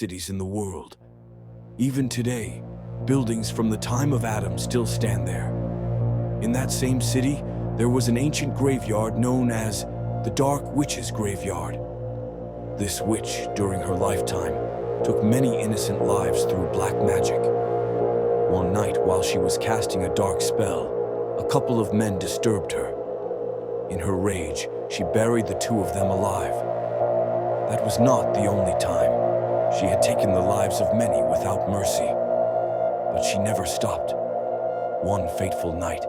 cities in the world. Even today, buildings from the time of Adam still stand there. In that same city, there was an ancient graveyard known as the Dark Witch's Graveyard. This witch, during her lifetime, took many innocent lives through black magic. One night, while she was casting a dark spell, a couple of men disturbed her. In her rage, she buried the two of them alive. That was not the only time. She had taken the lives of many without mercy. But she never stopped. One fateful night,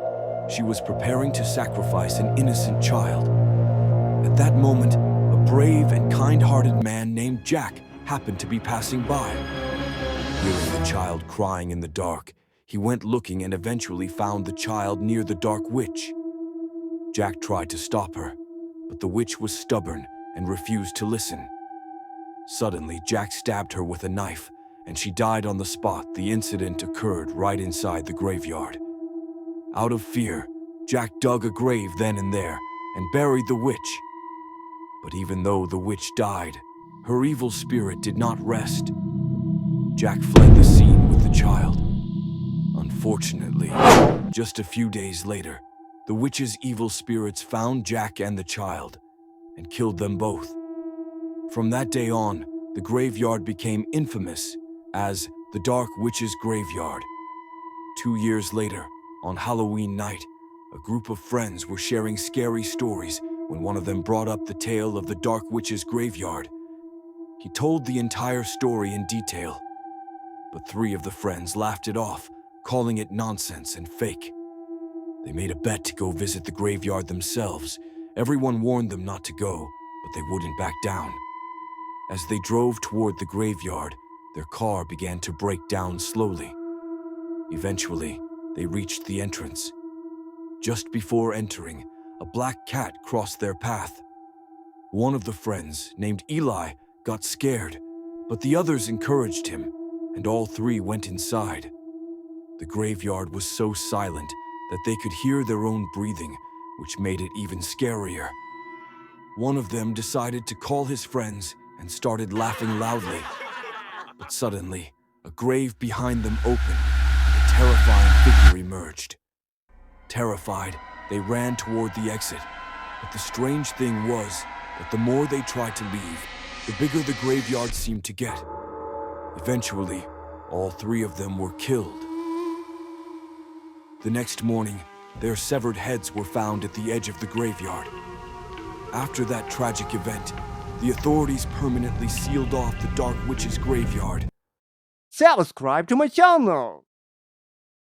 she was preparing to sacrifice an innocent child. At that moment, a brave and kind-hearted man named Jack happened to be passing by. Hearing the child crying in the dark, he went looking and eventually found the child near the Dark Witch. Jack tried to stop her, but the witch was stubborn and refused to listen. Suddenly, Jack stabbed her with a knife, and she died on the spot. The incident occurred right inside the graveyard. Out of fear, Jack dug a grave then and there and buried the witch. But even though the witch died, her evil spirit did not rest. Jack fled the scene with the child. Unfortunately, just a few days later, the witch's evil spirits found Jack and the child and killed them both. From that day on, the graveyard became infamous as the Dark Witch's Graveyard. 2 years later, on Halloween night, a group of friends were sharing scary stories when one of them brought up the tale of the Dark Witch's Graveyard. He told the entire story in detail, but 3 of the friends laughed it off, calling it nonsense and fake. They made a bet to go visit the graveyard themselves. Everyone warned them not to go, but they wouldn't back down. As they drove toward the graveyard, their car began to break down slowly. Eventually, they reached the entrance. Just before entering, a black cat crossed their path. One of the friends, named Eli, got scared, but the others encouraged him, and all 3 went inside. The graveyard was so silent that they could hear their own breathing, which made it even scarier. One of them decided to call his friends and started laughing loudly. But suddenly, a grave behind them opened, and a terrifying figure emerged. Terrified, they ran toward the exit, but the strange thing was that the more they tried to leave, the bigger the graveyard seemed to get. Eventually, all 3 of them were killed. The next morning, their severed heads were found at the edge of the graveyard. After that tragic event, the authorities permanently sealed off the Dark Witch's Graveyard. Subscribe to my channel!